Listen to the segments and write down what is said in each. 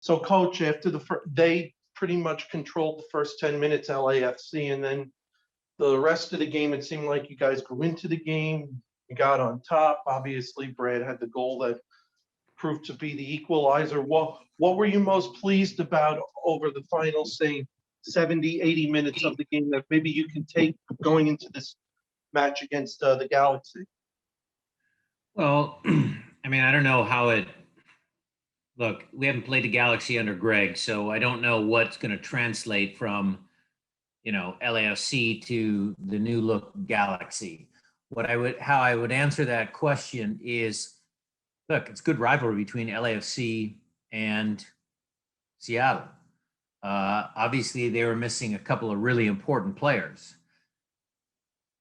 So, Coach, after they pretty much controlled the first 10 minutes, LAFC, and then the rest of the game, it seemed like you guys grew into the game. You got on top. Obviously, Brad had the goal that proved to be the equalizer. What were you most pleased about over the final, say, 70, 80 minutes of the game that maybe you can take going into this match against the Galaxy? Well, I mean, I don't know how it. Look, we haven't played the Galaxy under Greg, so I don't know what's going to translate from, LAFC to the new look Galaxy. How I would answer that question is, look, it's good rivalry between LAFC and Seattle. Obviously, they were missing a couple of really important players.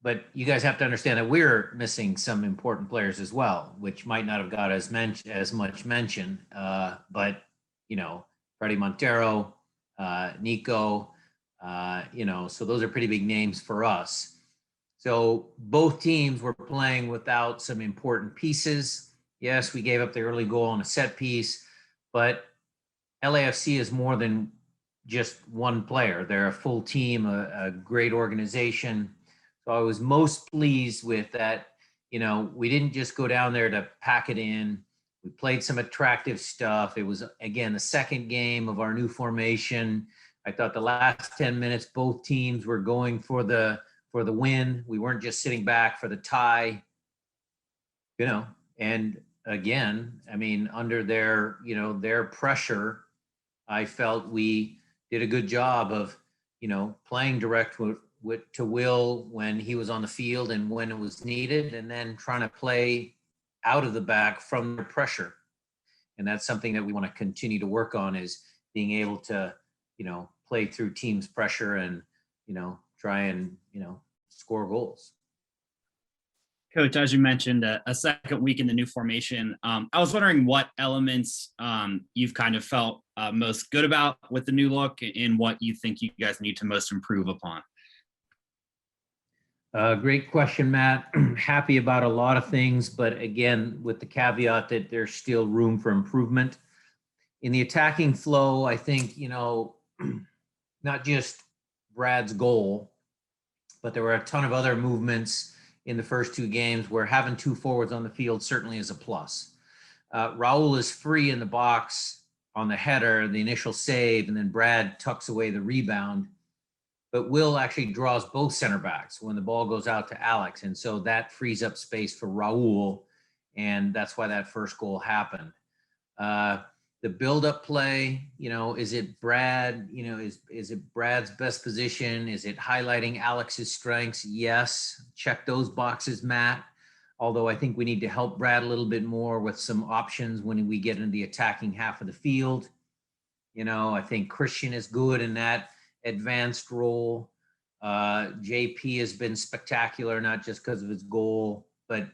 But you guys have to understand that we're missing some important players as well, which might not have got as much mention. But Freddie Montero, Nico, so those are pretty big names for us. So both teams were playing without some important pieces. Yes, we gave up the early goal on a set piece, but LAFC is more than just one player. They're a full team, a great organization. So I was most pleased with that. We didn't just go down there to pack it in. We played some attractive stuff. It was, again, the second game of our new formation. I thought the last 10 minutes, both teams were going for the win. We weren't just sitting back for the tie, and again, I mean, under their pressure, I felt we did a good job of, playing direct to Will when he was on the field and when it was needed, and then trying to play out of the back from the pressure. And that's something that we want to continue to work on, is being able to, play through teams' pressure and, try and, score goals. Coach, as you mentioned, a second week in the new formation. I was wondering what elements you've kind of felt most good about with the new look, and what you think you guys need to most improve upon. Great question, Matt. Happy about a lot of things, but again, with the caveat that there's still room for improvement. In the attacking flow, I think, not just Brad's goal, but there were a ton of other movements in the first two games where having two forwards on the field certainly is a plus. Raul is free in the box on the header, the initial save, and then Brad tucks away the rebound. But Will actually draws both center backs when the ball goes out to Alex. And so that frees up space for Raul. And that's why that first goal happened. The build-up play, is it Brad, is it Brad's best position? Is it highlighting Alex's strengths? Yes. Check those boxes, Matt. Although I think we need to help Brad a little bit more with some options when we get into the attacking half of the field. I think Christian is good in that advanced role. JP has been spectacular, not just because of his goal, but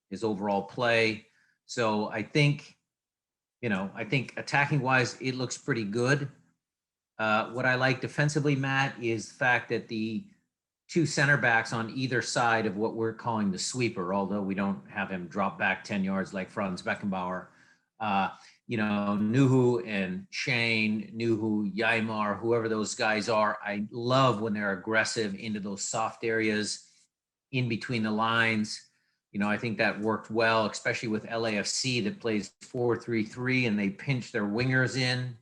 his overall play. So I think attacking wise, it looks pretty good. What I like defensively, Matt, is the fact that the two center backs on either side of what we're calling the sweeper, although we don't have him drop back 10 yards like Franz Beckenbauer, Nuhu and Shane, Nuhu, Yaimar, whoever those guys are. I love when they're aggressive into those soft areas in between the lines. I think that worked well, especially with LAFC that plays 4-3-3 and they pinch their wingers in.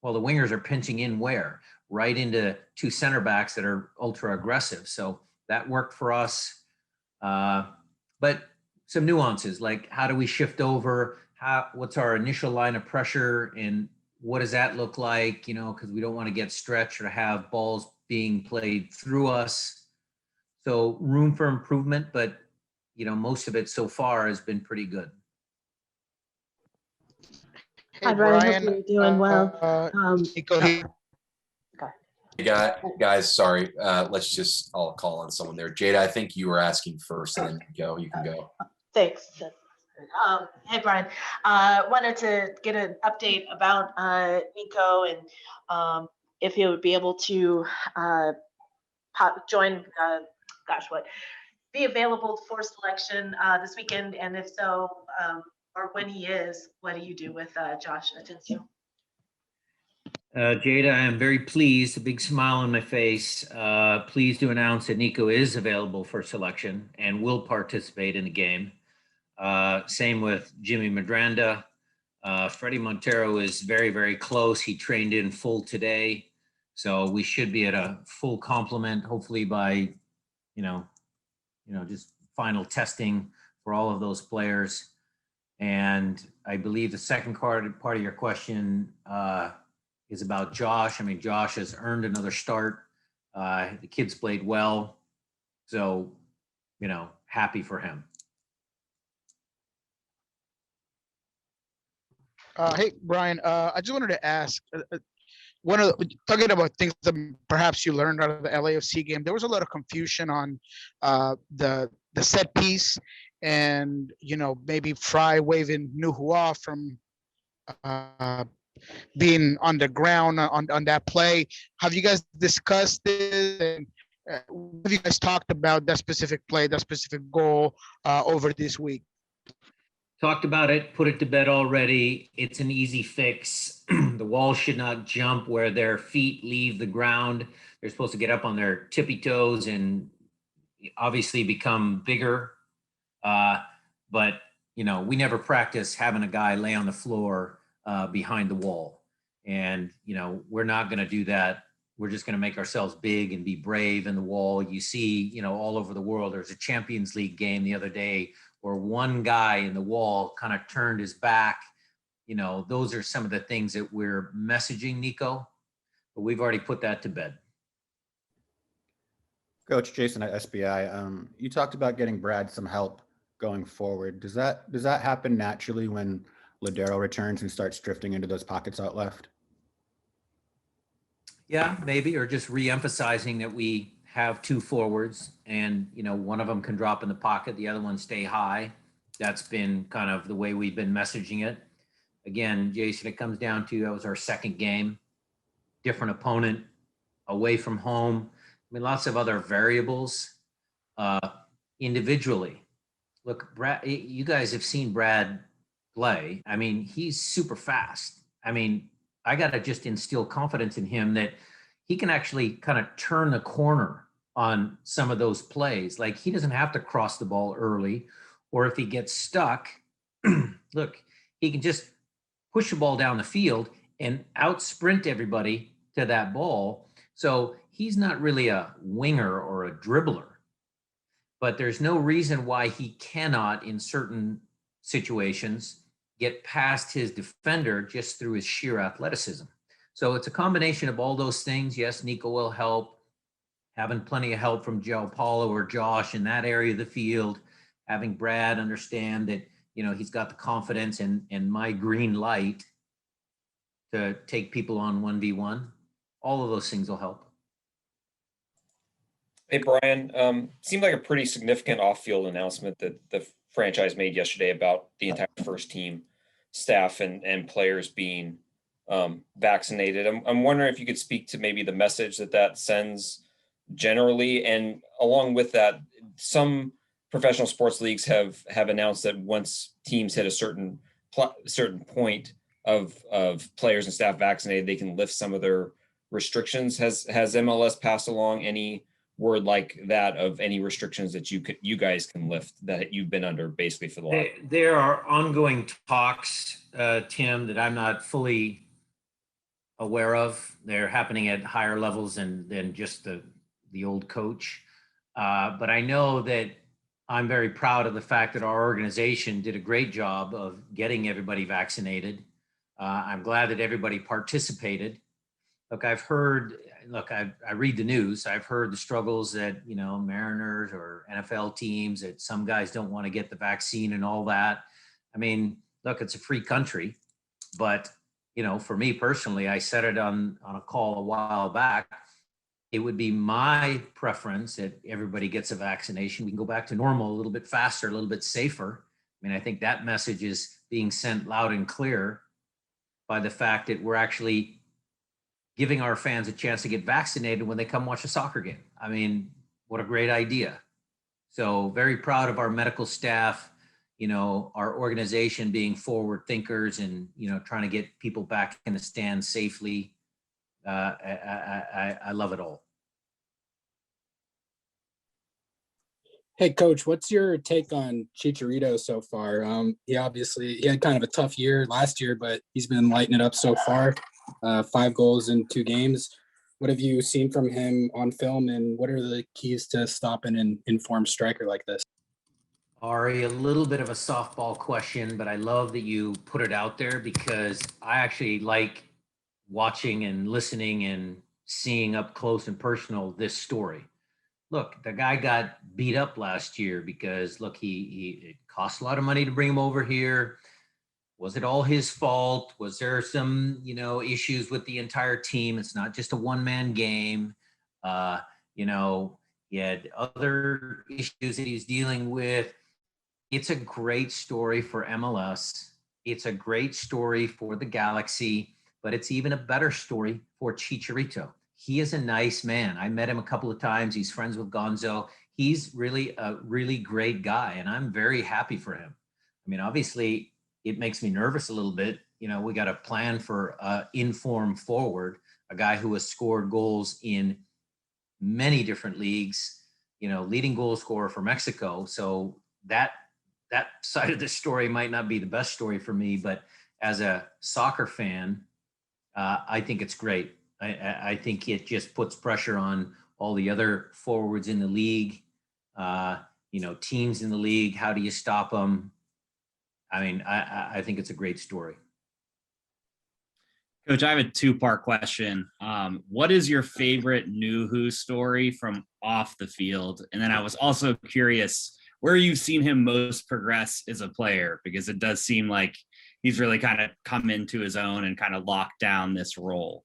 Well, the wingers are pinching in where? Right into two center backs that are ultra aggressive. So that worked for us. But some nuances, like how do we shift over? What's our initial line of pressure and what does that look like? Because we don't want to get stretched or have balls being played through us. So room for improvement, but most of it so far has been pretty good. Hey, hi, Brian. Hope you're doing well. Nico, guys, sorry. I'll call on someone there. Jada, I think you were asking first, and then you can go. Thanks. Hey, Brian. Wanted to get an update about Nico and if he would be able to join, be available for selection this weekend, and if so, or when he is, what do you do with Josh Atencio? Jada, I am very pleased, a big smile on my face. Pleased to announce that Nico is available for selection and will participate in the game. Same with Jimmy Madranda. Freddie Montero is very, very close. He trained in full today. So we should be at a full complement, hopefully by, just final testing for all of those players. And I believe the second part of your question is about Josh. I mean, Josh has earned another start. The kids played well. So, happy for him. Hey, Brian, I just wanted to ask, talking about things that perhaps you learned out of the LAFC game, there was a lot of confusion on the set piece and, maybe Fry waving Nuhu off from being on the ground on that play. Have you guys discussed this? And have you guys talked about that specific play, that specific goal over this week? Talked about it, put it to bed already. It's an easy fix. The wall should not jump where their feet leave the ground. They're supposed to get up on their tippy toes and obviously become bigger. But, we never practice having a guy lay on the floor behind the wall. And, we're not going to do that. We're just going to make ourselves big and be brave in the wall. You see, all over the world, there's a Champions League game the other day where one guy in the wall kind of turned his back. Those are some of the things that we're messaging Nico, but we've already put that to bed. Coach Jason at SBI, you talked about getting Brad some help going forward. Does that happen naturally when Ladero returns and starts drifting into those pockets out left? Yeah, maybe, or just re-emphasizing that we have two forwards and, one of them can drop in the pocket, the other one stay high. That's been kind of the way we've been messaging it. Again, Jason, it comes down to, that was our second game, different opponent, away from home. I mean, lots of other variables individually. Look, Brad, you guys have seen Brad play. I mean, he's super fast. I mean, I got to just instill confidence in him that he can actually kind of turn the corner on some of those plays. Like, he doesn't have to cross the ball early, or if he gets stuck, look, he can just push the ball down the field and out sprint everybody to that ball. So he's not really a winger or a dribbler, but there's no reason why he cannot, in certain situations, get past his defender just through his sheer athleticism. So it's a combination of all those things. Yes, Nico will help. Having plenty of help from Joe Paulo or Josh in that area of the field. Having Brad understand that, he's got the confidence and my green light to take people on 1v1. All of those things will help. Hey, Brian, seemed like a pretty significant off-field announcement that the franchise made yesterday about the entire first team staff and players being vaccinated. I'm wondering if you could speak to maybe the message that sends generally, and along with that, some professional sports leagues have announced that once teams hit a certain point of players and staff vaccinated, they can lift some of their restrictions. Has MLS passed along any word like that of any restrictions that you guys can lift that you've been under basically for the last? There are ongoing talks, Tim, that I'm not fully aware of. They're happening at higher levels than just the old coach. But I know that I'm very proud of the fact that our organization did a great job of getting everybody vaccinated. I'm glad that everybody participated. Look, I read the news. I've heard the struggles that, Mariners or NFL teams, that some guys don't want to get the vaccine and all that. I mean, look, it's a free country, but, for me personally, I said it on a call a while back. It would be my preference that everybody gets a vaccination. We can go back to normal a little bit faster, a little bit safer. I mean, I think that message is being sent loud and clear by the fact that we're actually giving our fans a chance to get vaccinated when they come watch a soccer game. I mean, what a great idea. So very proud of our medical staff, our organization being forward thinkers and, trying to get people back in the stand safely. I love it all. Hey, Coach, what's your take on Chicharito so far? He had kind of a tough year last year, but he's been lighting it up so far. 5 goals in 2 games. What have you seen from him on film, and what are the keys to stopping an informed striker like this? Ari, a little bit of a softball question, but I love that you put it out there because I actually like watching and listening and seeing up close and personal this story. Look, the guy got beat up last year because look, it cost a lot of money to bring him over here. Was it all his fault? Was there some, issues with the entire team? It's not just a one-man game. Uh, he had other issues that he's dealing with. It's a great story for MLS. It's a great story for the Galaxy, but it's even a better story for Chicharito. He is a nice man. I met him a couple of times. He's friends with Gonzo. He's really a really great guy, and I'm very happy for him. I mean, obviously, it makes me nervous a little bit. We got a plan for informed forward, a guy who has scored goals in many different leagues, leading goal scorer for Mexico. So that side of the story might not be the best story for me, but as a soccer fan, I think it's great. I think it just puts pressure on all the other forwards in the league, teams in the league. How do you stop them? I mean, I think it's a great story. Coach, I have a 2-part question. What is your favorite Nuhu story from off the field? And then I was also curious where you've seen him most progress as a player, because it does seem like he's really kind of come into his own and kind of locked down this role.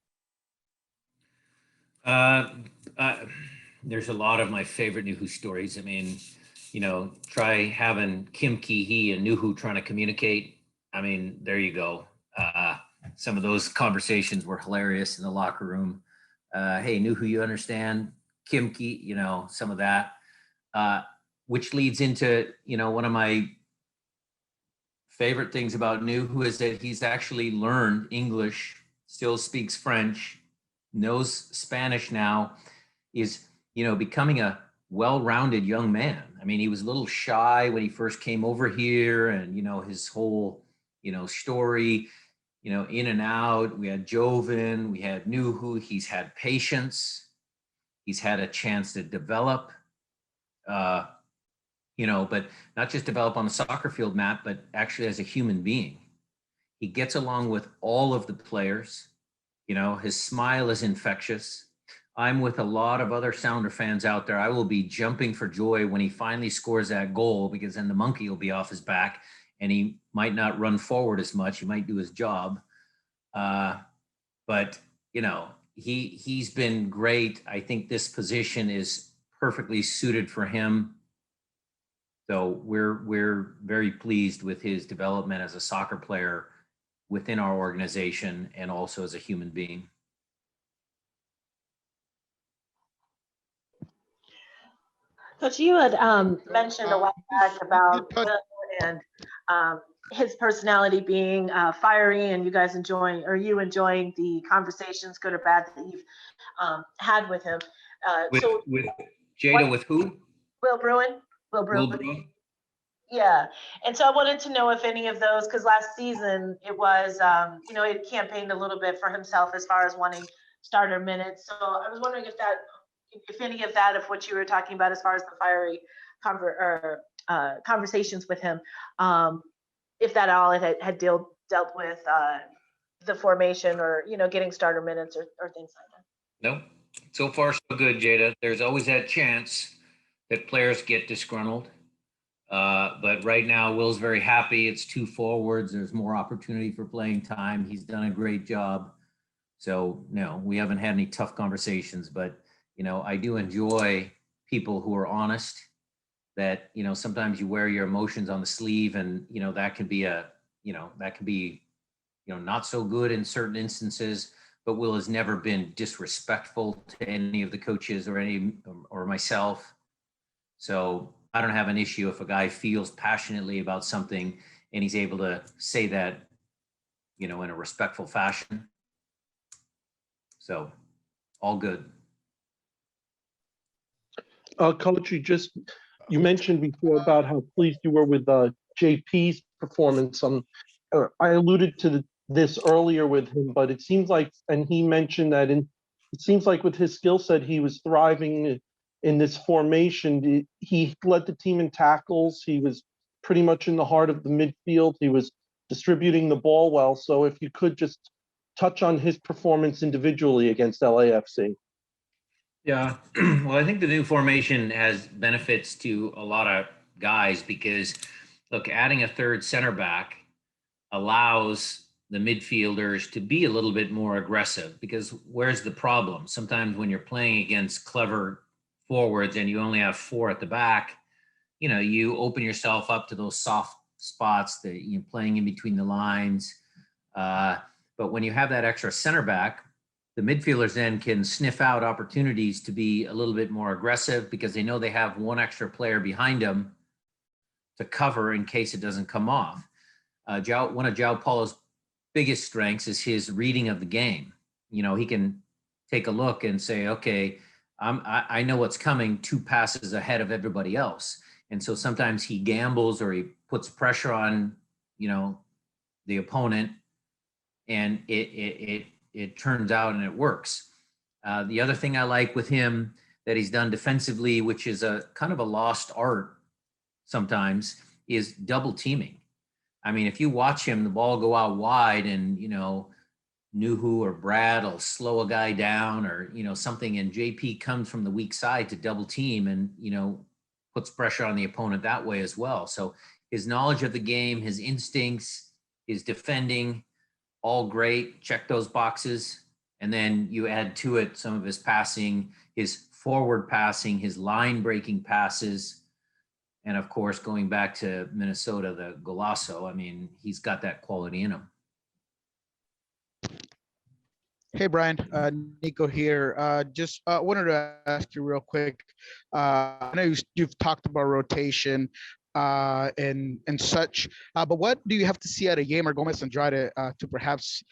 There's a lot of my favorite Nuhu stories. I mean, try having Kim Ki-hee and Nuhu trying to communicate. I mean, there you go. Some of those conversations were hilarious in the locker room. Hey, Nuhu, you understand? Kim Ki, some of that, which leads into, one of my favorite things about Nuhu is that he's actually learned English, still speaks French, knows Spanish now, is, becoming a well-rounded young man. I mean, he was a little shy when he first came over here, and, his whole, story, in and out. We had Joven, we had Nuhu. He's had patience. He's had a chance to develop, but not just develop on the soccer field, Matt, but actually as a human being. He gets along with all of the players. His smile is infectious. I'm with a lot of other Sounder fans out there. I will be jumping for joy when he finally scores that goal, because then the monkey will be off his back and he might not run forward as much. He might do his job. But, he's been great. I think this position is perfectly suited for him. So we're very pleased with his development as a soccer player within our organization and also as a human being. Coach, you had mentioned a while back about Will and his personality being fiery, and you guys enjoying the conversations, good or bad, that you've had with him. With Jada, with who? Will Bruin. Yeah. And so I wanted to know if any of those, because last season it was, he campaigned a little bit for himself as far as wanting starter minutes. So I was wondering if any of that, if what you were talking about as far as the fiery conversations with him, if that all had dealt with the formation or, getting starter minutes or things like that. No, so far so good, Jada. There's always that chance that players get disgruntled. But right now, Will's very happy. It's 2 forwards. There's more opportunity for playing time. He's done a great job. So, no, we haven't had any tough conversations, but, I do enjoy people who are honest, that, sometimes you wear your emotions on the sleeve, and, that can be not so good in certain instances. But Will has never been disrespectful to any of the coaches or myself. So I don't have an issue if a guy feels passionately about something and he's able to say that, in a respectful fashion. So all good. Coach, you mentioned before about how pleased you were with JP's performance. I alluded to this earlier with him, but it seems like, and he mentioned that it seems like with his skill set, he was thriving in this formation. He led the team in tackles. He was pretty much in the heart of the midfield. He was distributing the ball well. So if you could just touch on his performance individually against LAFC. Yeah, well, I think the new formation has benefits to a lot of guys because, look, adding a third center back allows the midfielders to be a little bit more aggressive because where's the problem? Sometimes when you're playing against clever forwards and you only have 4 at the back, you open yourself up to those soft spots that you're playing in between the lines. But when you have that extra center back, the midfielders then can sniff out opportunities to be a little bit more aggressive because they know they have one extra player behind them to cover in case it doesn't come off. One of João Paulo's biggest strengths is his reading of the game. He can take a look and say, okay, I know what's coming 2 passes ahead of everybody else. And so sometimes he gambles or he puts pressure on, the opponent, and it turns out and it works. The other thing I like with him that he's done defensively, which is a kind of a lost art sometimes, is double teaming. I mean, if you watch him, the ball go out wide and, Nuhu or Brad will slow a guy down or, something, and JP comes from the weak side to double team and, puts pressure on the opponent that way as well. So his knowledge of the game, his instincts, his defending, all great, check those boxes. And then you add to it some of his passing, his forward passing, his line breaking passes. And of course, going back to Minnesota, the Golasso, I mean, he's got that quality in him. Hey, Brian, Nico here. Just wanted to ask you real quick. I know you've talked about rotation and such, but what do you have to see out of Yamer Gomez Andrade to perhaps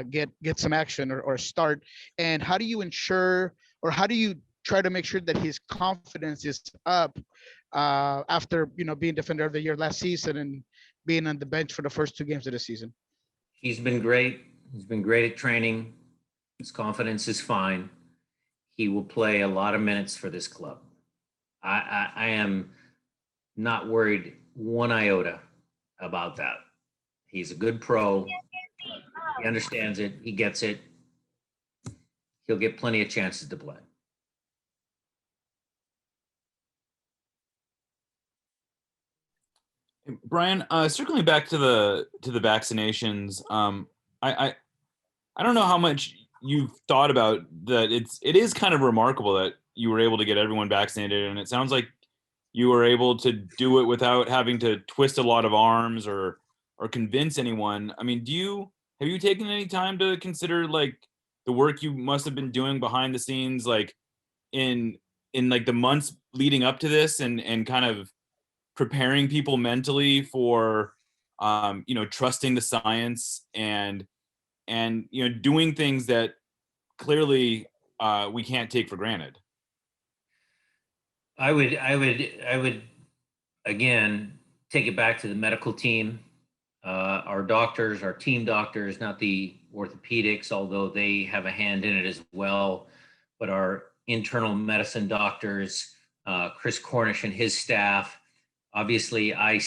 get some action or start? And how do you ensure, or how do you try to make sure that his confidence is up after being defender of the year last season and being on the bench for the first 2 games of the season? He's been great. He's been great at training. His confidence is fine. He will play a lot of minutes for this club. I am not worried one iota about that. He's a good pro. He understands it. He gets it. He'll get plenty of chances to play. Brian, circling back to the vaccinations, I don't know how much you've thought about that. It is kind of remarkable that you were able to get everyone vaccinated, and it sounds like you were able to do it without having to twist a lot of arms or convince anyone. I mean, have you taken any time to consider like the work you must have been doing behind the scenes, like in like the months leading up to this, and kind of preparing people mentally for trusting the science and doing things that clearly we can't take for granted? I would again take it back to the medical team, our doctors, our team doctors, not the orthopedics, although they have a hand in it as well, but our internal medicine doctors, Chris Cornish and his staff. Obviously, I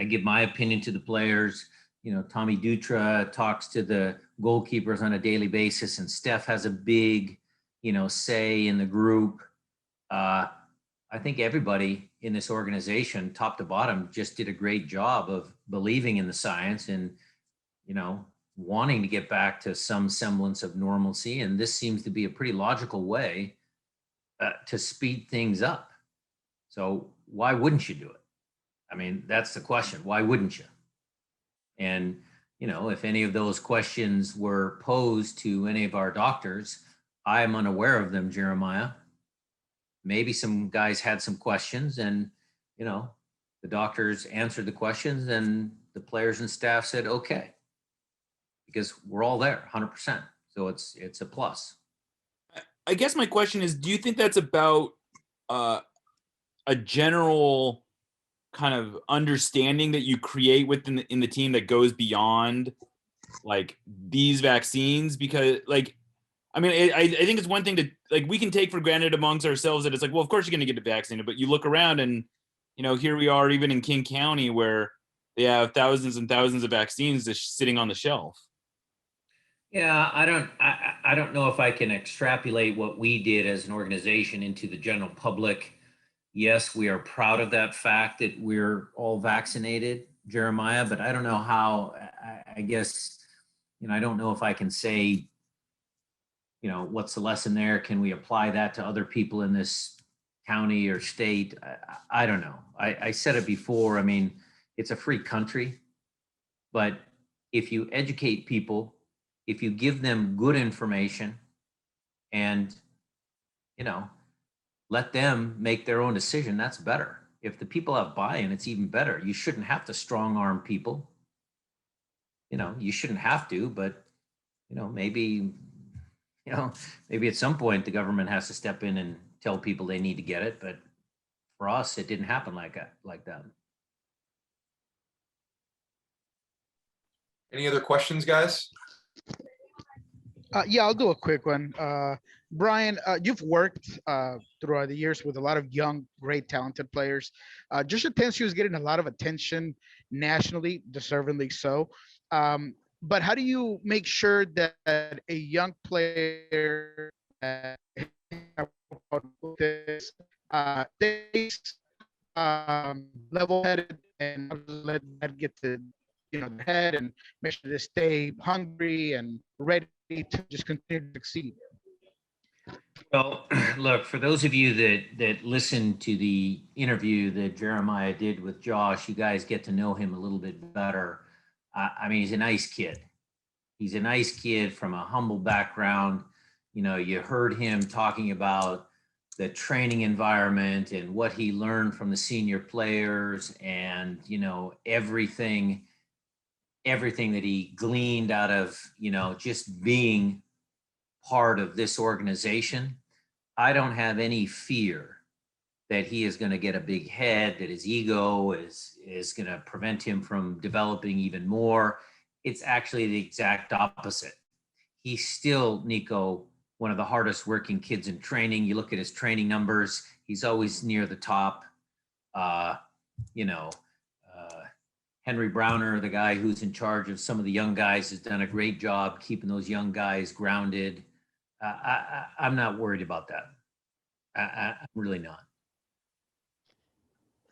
give my opinion to the players. Tommy Dutra talks to the goalkeepers on a daily basis, and Steph has a big, say in the group. I think everybody in this organization, top to bottom, just did a great job of believing in the science and, wanting to get back to some semblance of normalcy. And this seems to be a pretty logical way to speed things up. So why wouldn't you do it? I mean, that's the question. Why wouldn't you? And, if any of those questions were posed to any of our doctors, I am unaware of them, Jeremiah. Maybe some guys had some questions and, the doctors answered the questions and the players and staff said, okay, because we're all there 100%. So it's a plus. I guess my question is, do you think that's about a general kind of understanding that you create within in the team that goes beyond like these vaccines? Because like, I mean, I think it's one thing to like, we can take for granted amongst ourselves that it's like, well, of course you're going to get vaccinated, but you look around and, you know, here we are even in King County where they have thousands and thousands of vaccines just sitting on the shelf. Yeah, I don't know if I can extrapolate what we did as an organization into the general public. Yes, we are proud of that fact that we're all vaccinated, Jeremiah, but I don't know how, I guess, you know, I don't know if I can say, you know, what's the lesson there? Can we apply that to other people in this county or state? I don't know. I said it before. I mean, it's a free country, but if you educate people, if you give them good information and, you know, let them make their own decision, that's better. If the people have buy-in, it's even better. You shouldn't have to strong arm people. You know, you shouldn't have to, but, you know, maybe at some point the government has to step in and tell people they need to get it. But for us, it didn't happen like that. Any other questions, guys? Yeah, I'll do a quick one. Brian, you've worked throughout the years with a lot of young, great, talented players. Joshua Tensio is getting a lot of attention nationally, deservedly so. But how do you make sure that a young player stays level-headed and not let that get to their head, and make sure they stay hungry and ready to just continue to succeed? Well, look, for those of you that listened to the interview that Jeremiah did with Josh, you guys get to know him a little bit better. I mean, he's a nice kid. He's a nice kid from a humble background. You know, you heard him talking about the training environment and what he learned from the senior players, and, you know, everything that he gleaned out of, you know, just being part of this organization. I don't have any fear that he is going to get a big head, that his ego is going to prevent him from developing even more. It's actually the exact opposite. He's still, Nico, one of the hardest working kids in training. You look at his training numbers, he's always near the top. Henry Browner, the guy who's in charge of some of the young guys, has done a great job keeping those young guys grounded. I'm not worried about that. I'm really not.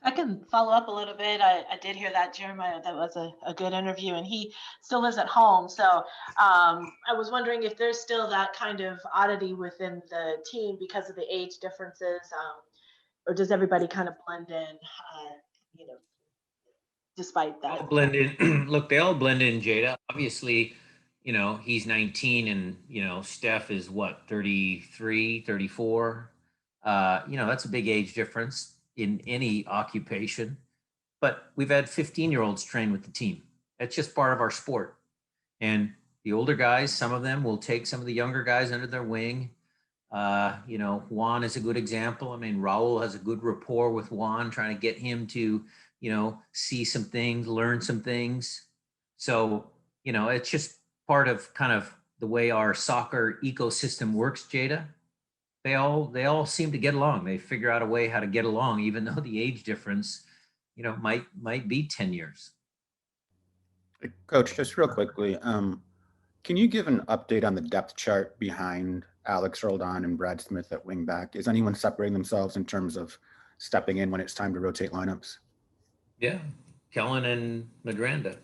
I can follow up a little bit. I did hear that, Jeremiah. That was a good interview, and he still lives at home. So I was wondering if there's still that kind of oddity within the team because of the age differences, or does everybody kind of blend in, despite that? All blend in. Look, they all blend in, Jada. Obviously, you know, he's 19 and, you know, Steph is what, 33, 34. You know, that's a big age difference in any occupation. But we've had 15-year-olds train with the team. That's just part of our sport. And the older guys, some of them will take some of the younger guys under their wing. You know, Juan is a good example. I mean, Raul has a good rapport with Juan, trying to get him to, you know, see some things, learn some things. So, you know, it's just part of kind of the way our soccer ecosystem works, Jada. They all seem to get along. They figure out a way how to get along, even though the age difference, you know, might be 10 years. Coach, just real quickly, can you give an update on the depth chart behind Alex Roldan and Brad Smith at wingback? Is anyone separating themselves in terms of stepping in when it's time to rotate lineups? Yeah, Kellen and Madranda.